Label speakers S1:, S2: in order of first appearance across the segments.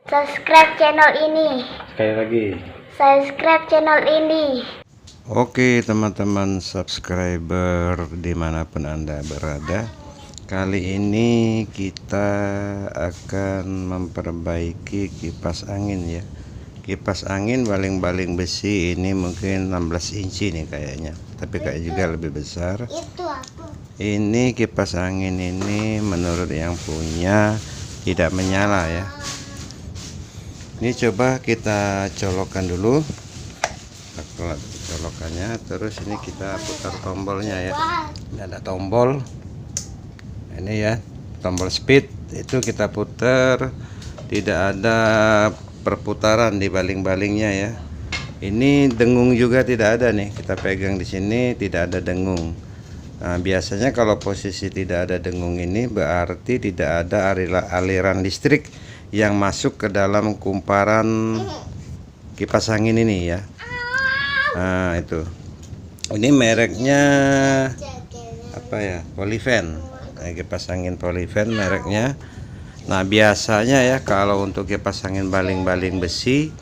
S1: Subscribe channel ini.
S2: Sekali lagi.
S1: Subscribe channel ini.
S2: Oke teman-teman subscriber dimanapun Anda berada, kali ini kita akan memperbaiki kipas angin ya. Kipas angin baling-baling besi ini mungkin 16 inci nih kayaknya, tapi kayak juga lebih besar. Ini kipas angin ini menurut yang punya tidak menyala ya. Ini coba kita colokkan dulu colokannya, terus ini kita putar tombolnya ya. Ini ada tombol, ini ya, tombol speed itu kita putar, tidak ada perputaran di baling-balingnya ya. Ini dengung juga tidak ada nih, kita pegang di sini tidak ada dengung. Nah, biasanya kalau posisi tidak ada dengung ini berarti tidak ada aliran listrik yang masuk ke dalam kumparan kipas angin ini ya. Nah itu, ini mereknya apa ya, Polyven, kipas angin Polyven mereknya. Nah biasanya ya kalau untuk kipas angin baling-baling besi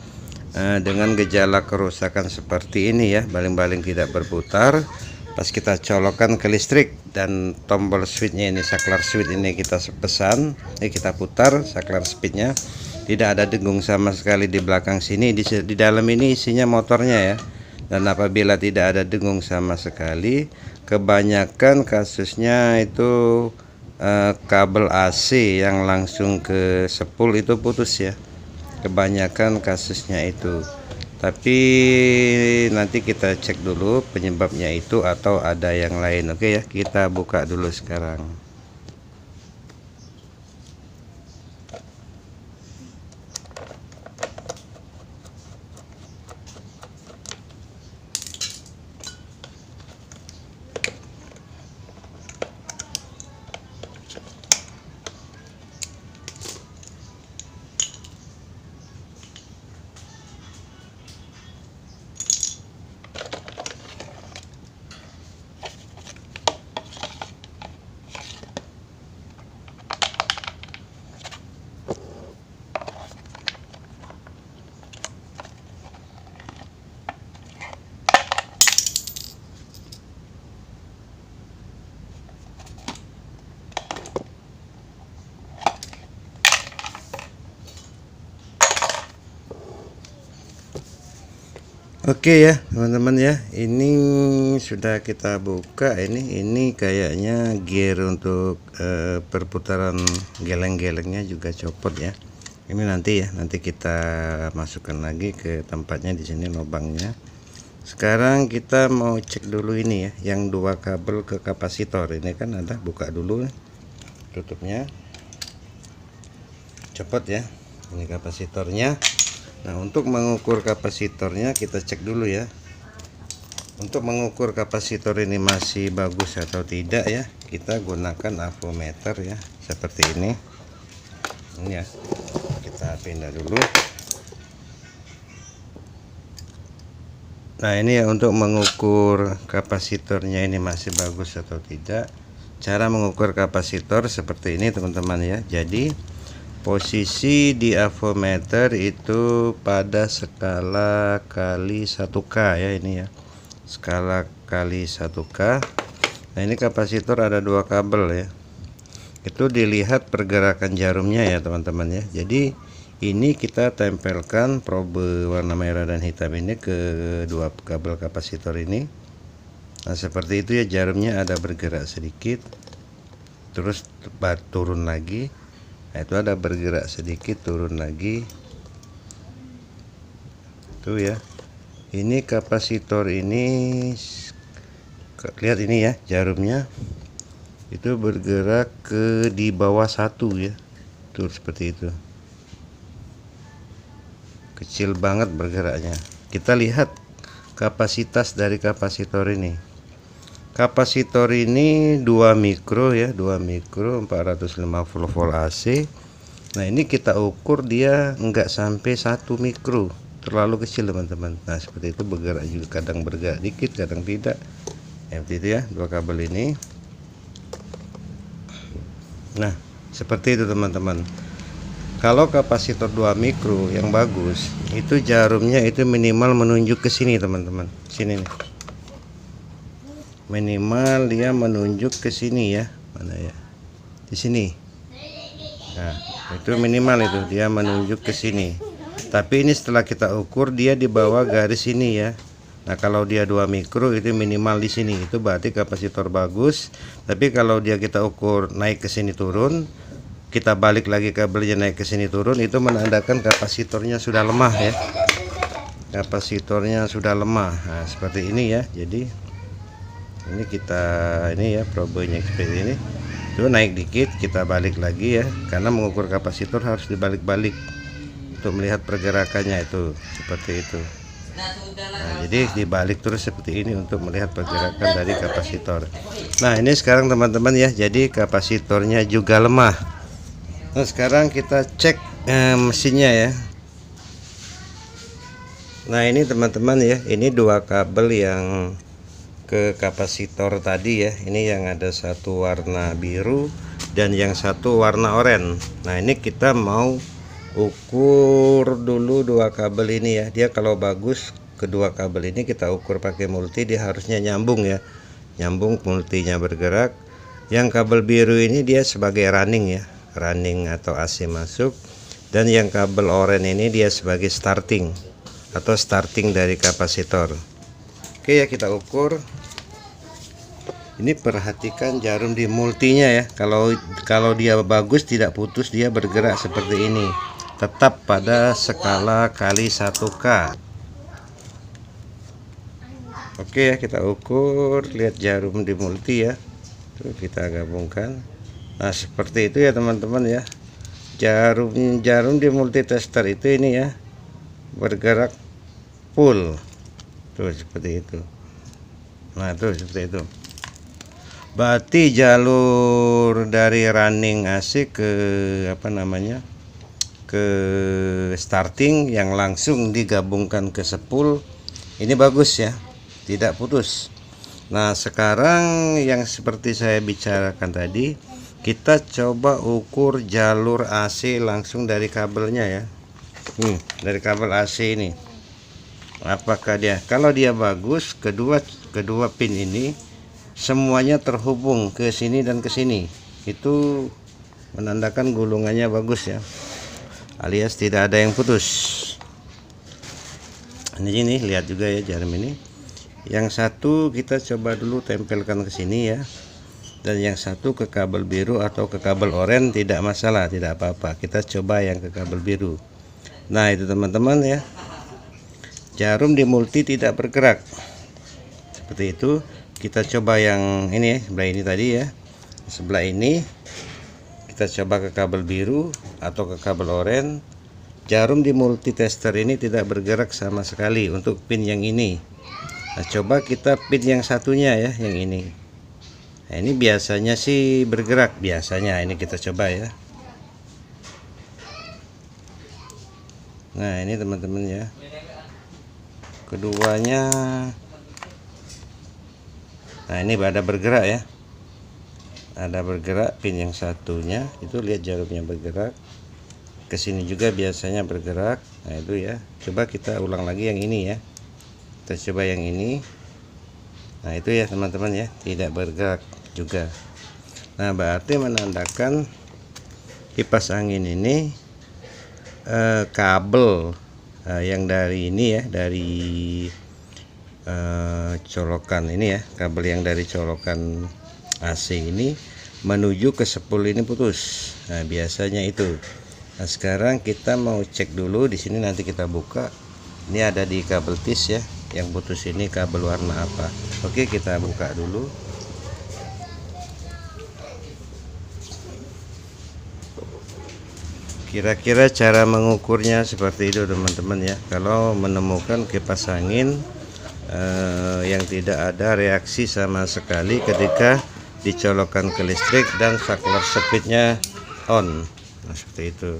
S2: dengan gejala kerusakan seperti ini ya, baling-baling tidak berputar, pas kita colokkan ke listrik dan tombol switchnya ini, saklar switch ini kita pesan, ini kita putar saklar speednya, tidak ada dengung sama sekali di belakang sini. Di dalam ini isinya motornya ya. Dan apabila tidak ada dengung sama sekali, kebanyakan kasusnya itu kabel AC yang langsung ke spool itu putus ya, kebanyakan kasusnya itu. Tapi nanti kita cek dulu penyebabnya itu atau ada yang lain. Oke ya, kita buka dulu sekarang. Oke ya teman-teman ya, ini sudah kita buka. Ini kayaknya gear untuk perputaran geleng-gelengnya juga copot ya. Ini nanti kita masukkan lagi ke tempatnya, di sini lubangnya. Sekarang kita mau cek dulu ini ya, yang dua kabel ke kapasitor ini kan ada, buka dulu tutupnya, copot ya, ini kapasitornya. Nah untuk mengukur kapasitornya kita cek dulu ya. Untuk mengukur kapasitor ini masih bagus atau tidak ya, kita gunakan avometer ya, seperti ini ya. Kita pindah dulu. Nah ini ya, untuk mengukur kapasitornya ini masih bagus atau tidak. Cara mengukur kapasitor seperti ini teman-teman ya. Jadi posisi di avometer itu pada skala kali 1K ya, ini ya, skala kali 1K. Nah ini kapasitor ada dua kabel ya, itu dilihat pergerakan jarumnya ya teman-teman ya. Jadi ini kita tempelkan probe warna merah dan hitam ini ke dua kabel kapasitor ini. Nah seperti itu ya, jarumnya ada bergerak sedikit, terus turun lagi. Nah, itu ada bergerak sedikit, turun lagi. Tuh ya. Ini kapasitor ini, lihat ini ya, jarumnya itu bergerak ke di bawah 1 ya. Tuh seperti itu. Kecil banget bergeraknya. Kita lihat kapasitas dari kapasitor ini. Kapasitor ini 2 mikro ya, 2 mikro 450 volt AC. Nah ini kita ukur dia enggak sampai 1 mikro, terlalu kecil teman-teman. Nah seperti itu, bergerak juga, kadang bergerak dikit kadang tidak ya, seperti itu ya, dua kabel ini. Nah seperti itu teman-teman. Kalau kapasitor 2 mikro yang bagus, itu jarumnya itu minimal menunjuk ke sini teman-teman. Sini nih. Minimal dia menunjuk ke sini ya. Mana ya? Di sini. Nah, itu minimal itu dia menunjuk ke sini. Tapi ini setelah kita ukur dia di bawah garis ini ya. Nah, kalau dia 2 mikro itu minimal di sini. Itu berarti kapasitor bagus. Tapi kalau dia kita ukur naik ke sini turun, kita balik lagi kabelnya naik ke sini turun, itu menandakan kapasitornya sudah lemah ya. Kapasitornya sudah lemah. Nah, seperti ini ya. Jadi ini kita ini ya probenya seperti ini. Itu naik dikit, kita balik lagi ya. Karena mengukur kapasitor harus dibalik-balik untuk melihat pergerakannya itu seperti itu. Nah, jadi dibalik terus seperti ini untuk melihat pergerakan dari kapasitor. Nah, ini sekarang teman-teman ya. Jadi kapasitornya juga lemah. Nah, sekarang kita cek mesinnya ya. Nah, ini teman-teman ya, ini dua kabel yang ke kapasitor tadi ya. Ini yang ada satu warna biru dan yang satu warna oranye. Nah, ini kita mau ukur dulu dua kabel ini ya. Dia kalau bagus, kedua kabel ini kita ukur pakai multi, dia harusnya nyambung ya. Nyambung, multinya bergerak. Yang kabel biru ini dia sebagai running ya, running atau AC masuk. Dan yang kabel oranye ini dia sebagai starting atau starting dari kapasitor. Oke ya, kita ukur. Ini perhatikan jarum di multinya ya. Kalau dia bagus, tidak putus, dia bergerak seperti ini. Tetap pada skala kali 1K. Oke ya, kita ukur, lihat jarum di multi ya. Tuh, kita gabungkan. Nah, seperti itu ya teman-teman ya. Jarum di multitester itu ini ya, bergerak full. Tuh seperti itu. Nah, tuh seperti itu. Berarti jalur dari running AC ke apa namanya? Ke starting yang langsung digabungkan ke spool ini bagus ya, tidak putus. Nah, sekarang yang seperti saya bicarakan tadi, kita coba ukur jalur AC langsung dari kabelnya ya. Dari kabel AC ini. Apakah dia, kalau dia bagus, kedua pin ini semuanya terhubung ke sini dan ke sini. Itu menandakan gulungannya bagus ya. Alias tidak ada yang putus. Ini lihat juga ya jarum ini. Yang satu kita coba dulu tempelkan ke sini ya. Dan yang satu ke kabel biru atau ke kabel oranye tidak masalah, tidak apa-apa. Kita coba yang ke kabel biru. Nah, itu teman-teman ya. Jarum di multi tidak bergerak. Seperti itu. Kita coba yang ini ya, sebelah ini tadi ya. Sebelah ini kita coba ke kabel biru atau ke kabel oranye. Jarum di multitester ini tidak bergerak sama sekali untuk pin yang ini. Nah, coba kita pin yang satunya ya, yang ini. Nah, ini biasanya sih bergerak, biasanya. Ini kita coba ya. Nah, ini teman-teman ya. Keduanya. Nah, ini ada bergerak ya. Ada bergerak pin yang satunya, itu lihat jarumnya bergerak. Kesini juga biasanya bergerak. Nah, itu ya. Coba kita ulang lagi yang ini ya. Kita coba yang ini. Nah, itu ya teman-teman ya, tidak bergerak juga. Nah, berarti menandakan kipas angin ini kabel yang dari ini ya, dari colokan ini ya, kabel yang dari colokan AC ini menuju ke spool ini putus. Nah, biasanya itu. Nah, sekarang kita mau cek dulu di sini, nanti kita buka. Ini ada di kabel tis ya, yang putus ini kabel warna apa. Oke, kita buka dulu. Kira-kira cara mengukurnya seperti itu teman-teman ya. Kalau menemukan kipas angin yang tidak ada reaksi sama sekali ketika dicolokkan ke listrik dan saklar speednya on. Nah, seperti itu.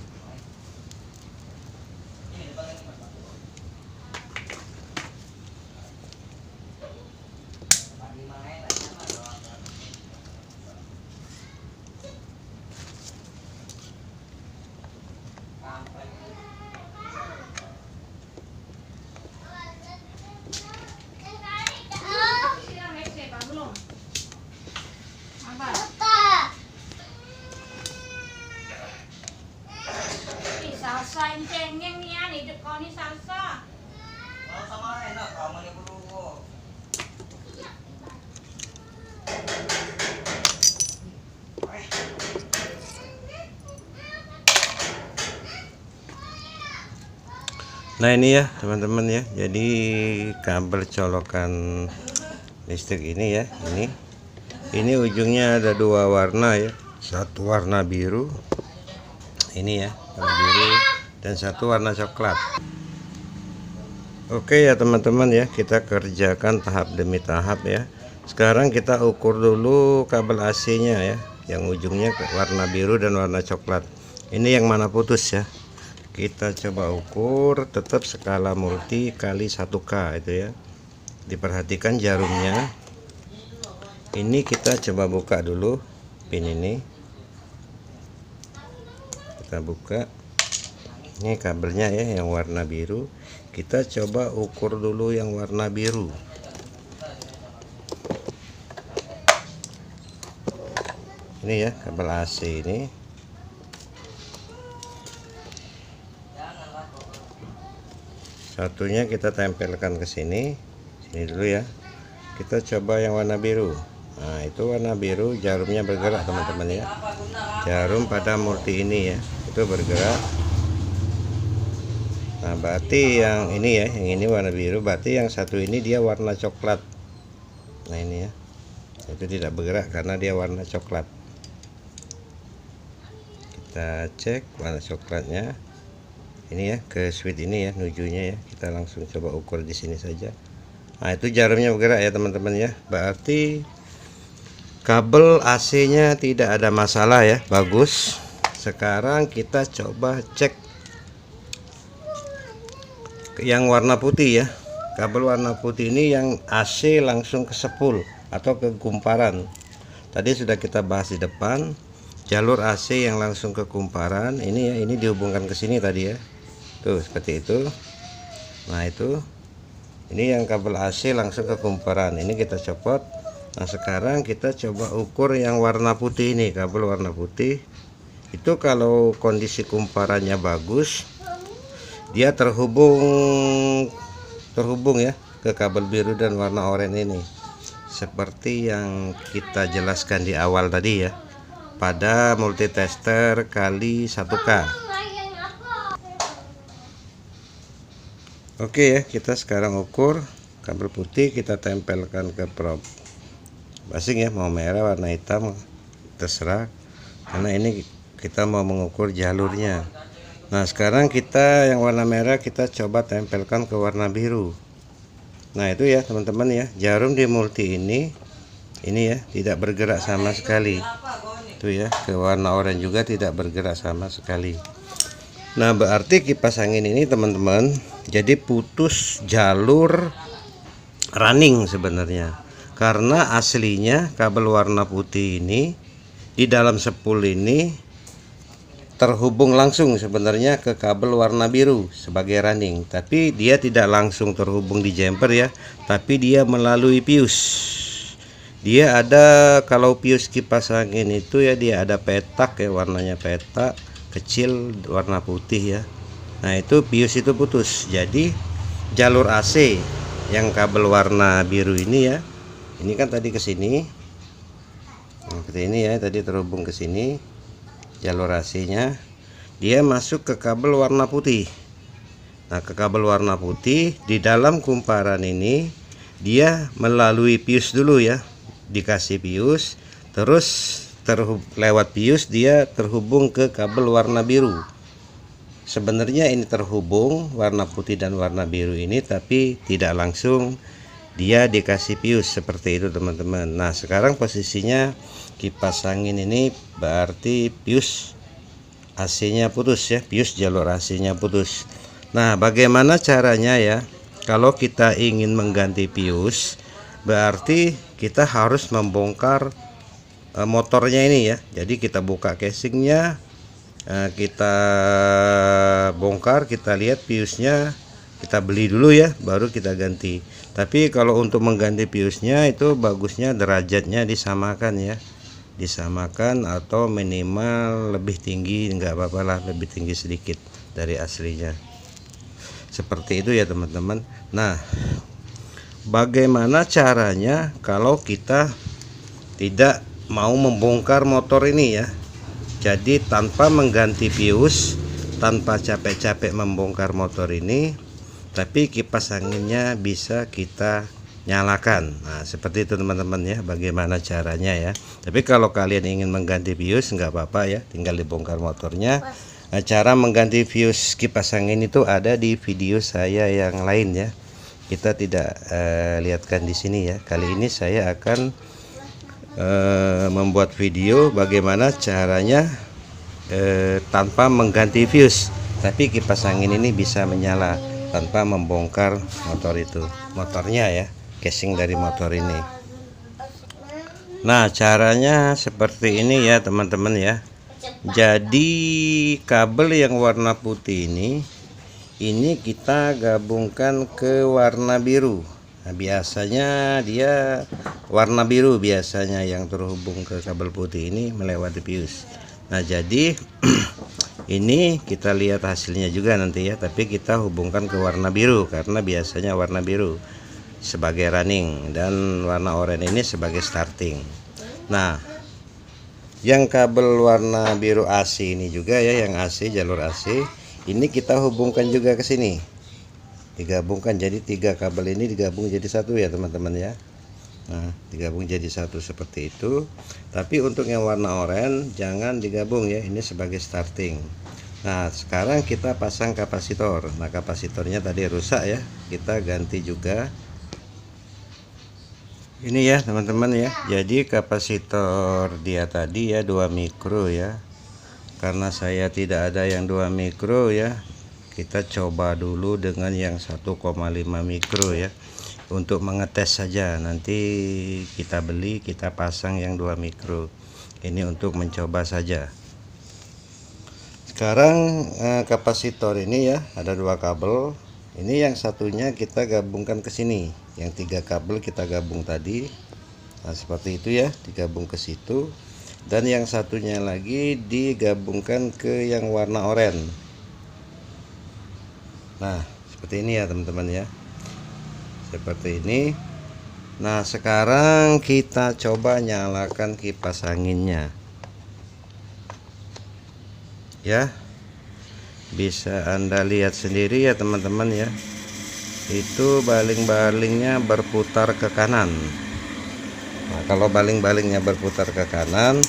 S3: Rasain cengeng ya, nih dekoni salsa.
S2: Sama enak kamu nih berdua. Nah ini ya teman-teman ya, jadi kabel colokan listrik ini ya, ini ujungnya ada dua warna ya, satu warna biru ini ya, warna biru, dan satu warna coklat. Oke ya teman-teman ya, kita kerjakan tahap demi tahap ya. Sekarang kita ukur dulu kabel AC nya ya, yang ujungnya warna biru dan warna coklat. Ini yang mana putus ya, kita coba ukur, tetap skala multi kali 1K itu ya. Diperhatikan jarumnya. Ini kita coba buka dulu pin ini, kita buka. Ini kabelnya ya, yang warna biru. Kita coba ukur dulu yang warna biru. Ini ya kabel AC ini. Satunya kita tempelkan ke sini dulu ya. Kita coba yang warna biru. Nah itu warna biru, jarumnya bergerak teman-teman ya. Jarum pada multi ini ya, itu bergerak. Nah berarti yang ini ya, yang ini warna biru, berarti yang satu ini dia warna coklat. Nah ini ya, itu tidak bergerak karena dia warna coklat. Kita cek warna coklatnya. Ini ya, ke switch ini ya, nujunya ya. Kita langsung coba ukur di sini saja. Nah itu jarumnya bergerak ya teman-teman ya. Berarti kabel AC nya tidak ada masalah ya, bagus. Sekarang kita coba cek yang warna putih ya, kabel warna putih ini yang AC langsung ke spool atau ke kumparan. Tadi sudah kita bahas di depan, jalur AC yang langsung ke kumparan ini ya, ini dihubungkan ke sini tadi ya, tuh seperti itu. Nah itu, ini yang kabel AC langsung ke kumparan, ini kita copot. Nah sekarang kita coba ukur yang warna putih ini, kabel warna putih itu kalau kondisi kumparannya bagus, dia terhubung ya ke kabel biru dan warna oranye ini, seperti yang kita jelaskan di awal tadi ya, pada multitester kali 1K. Oke ya, kita sekarang ukur kabel putih, kita tempelkan ke prob basing ya, mau merah warna hitam terserah, karena ini kita mau mengukur jalurnya. Nah sekarang kita yang warna merah kita coba tempelkan ke warna biru. Nah itu ya teman-teman ya, jarum di multi ini ya tidak bergerak sama sekali. Itu ya, ke warna oranye juga tidak bergerak sama sekali. Nah berarti kipas angin ini teman-teman jadi putus jalur running sebenarnya, karena aslinya kabel warna putih ini di dalam spool ini terhubung langsung sebenarnya ke kabel warna biru sebagai running, tapi dia tidak langsung terhubung di jumper ya, tapi dia melalui pius. Dia ada, kalau pius kipas angin itu ya, dia ada petak ya, warnanya petak kecil warna putih ya. Nah itu pius itu putus, jadi jalur AC yang kabel warna biru ini ya, ini kan tadi ke sini, nah, seperti ini ya, tadi terhubung ke sini jalur AC nya, dia masuk ke kabel warna putih. Nah ke kabel warna putih di dalam kumparan ini dia melalui pius dulu ya, dikasih pius, terus lewat pius dia terhubung ke kabel warna biru. Sebenarnya ini terhubung warna putih dan warna biru ini, tapi tidak langsung, dia dikasih pius seperti itu teman-teman. Nah sekarang posisinya kipas angin ini berarti pius AC nya putus ya, pius jalur AC nya putus. Nah bagaimana caranya ya, kalau kita ingin mengganti pius berarti kita harus membongkar motornya ini ya. Jadi kita buka casingnya, kita bongkar, kita lihat piusnya, kita beli dulu ya, baru kita ganti. Tapi kalau untuk mengganti piusnya itu bagusnya derajatnya disamakan ya, disamakan atau minimal lebih tinggi, nggak apa-apa lah lebih tinggi sedikit. dari aslinya. Seperti itu ya teman-teman. Nah, bagaimana caranya kalau kita tidak mau membongkar motor ini ya? Jadi tanpa mengganti fuse, tanpa capek-capek membongkar motor ini, tapi kipas anginnya bisa kita nyalakan. Nah, seperti itu teman-teman ya, bagaimana caranya ya. Tapi kalau kalian ingin mengganti fuse nggak apa-apa ya, tinggal dibongkar motornya. Nah, cara mengganti fuse kipas angin itu ada di video saya yang lain ya. Kita tidak lihatkan di sini ya. Kali ini saya akan membuat video bagaimana caranya tanpa mengganti fuse, tapi kipas angin ini bisa menyala tanpa membongkar motornya ya, casing dari motor ini. Nah, caranya seperti ini ya teman-teman ya. Jadi kabel yang warna putih ini kita gabungkan ke warna biru. Nah, biasanya dia warna biru biasanya yang terhubung ke kabel putih ini melewati fuse. Nah, jadi ini kita lihat hasilnya juga nanti ya, tapi kita hubungkan ke warna biru karena biasanya warna biru sebagai running dan warna oranye ini sebagai starting. Nah, yang kabel warna biru AC ini juga ya, yang AC, jalur AC ini kita hubungkan juga ke sini, digabungkan jadi 3 kabel ini digabung jadi satu ya teman-teman ya. Nah, digabung jadi satu seperti itu. Tapi untuk yang warna oranye jangan digabung ya, ini sebagai starting. Nah, sekarang kita pasang kapasitor. Nah, kapasitornya tadi rusak ya, kita ganti juga ini ya teman-teman ya. Jadi kapasitor dia tadi ya 2 mikro ya, karena saya tidak ada yang 2 mikro ya, kita coba dulu dengan yang 1,5 mikro ya, untuk mengetes saja. Nanti kita beli, kita pasang yang 2 mikro ini untuk mencoba saja. Sekarang kapasitor ini ya ada 2 kabel. Ini yang satunya kita gabungkan ke sini, yang 3 kabel kita gabung tadi. Nah, seperti itu ya, digabung ke situ. Dan yang satunya lagi digabungkan ke yang warna oranye. Nah, seperti ini ya teman-teman ya, seperti ini. Nah, sekarang kita coba nyalakan kipas anginnya ya. Bisa Anda lihat sendiri ya teman-teman ya, itu baling-balingnya berputar ke kanan. Nah, kalau baling-balingnya berputar ke kanan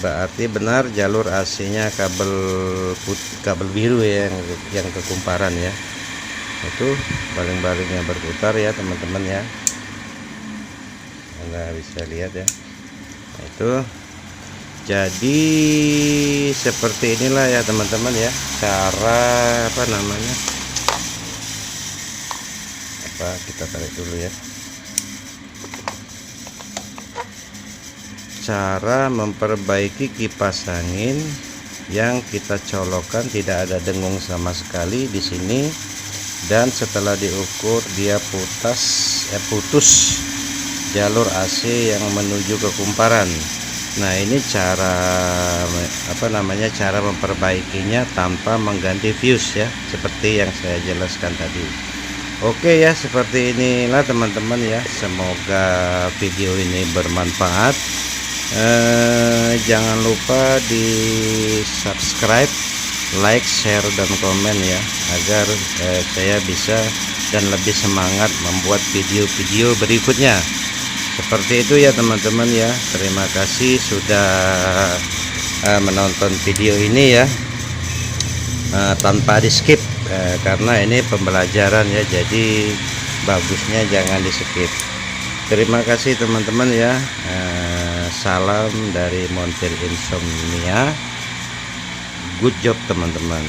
S2: berarti benar jalur AC-nya kabel biru ya, yang kekumparan ya. Itu baling-balingnya berputar ya teman-teman ya, Anda bisa lihat ya. Nah, itu jadi seperti inilah ya teman-teman ya, cara kita tarik dulu ya, cara memperbaiki kipas angin yang kita colokkan tidak ada dengung sama sekali di sini, dan setelah diukur dia putus jalur AC yang menuju ke kumparan. Nah, ini cara cara memperbaikinya tanpa mengganti fuse ya, seperti yang saya jelaskan tadi. Oke ya, seperti inilah teman-teman ya, semoga video ini bermanfaat. Jangan lupa di subscribe, like, share, dan komen ya, agar saya bisa dan lebih semangat membuat video-video berikutnya. Seperti itu ya teman-teman ya. Terima kasih sudah menonton video ini ya, tanpa di skip, karena ini pembelajaran ya, jadi bagusnya jangan di skip. Terima kasih teman-teman ya. Salam dari Montir Insomnia. Good job teman-teman.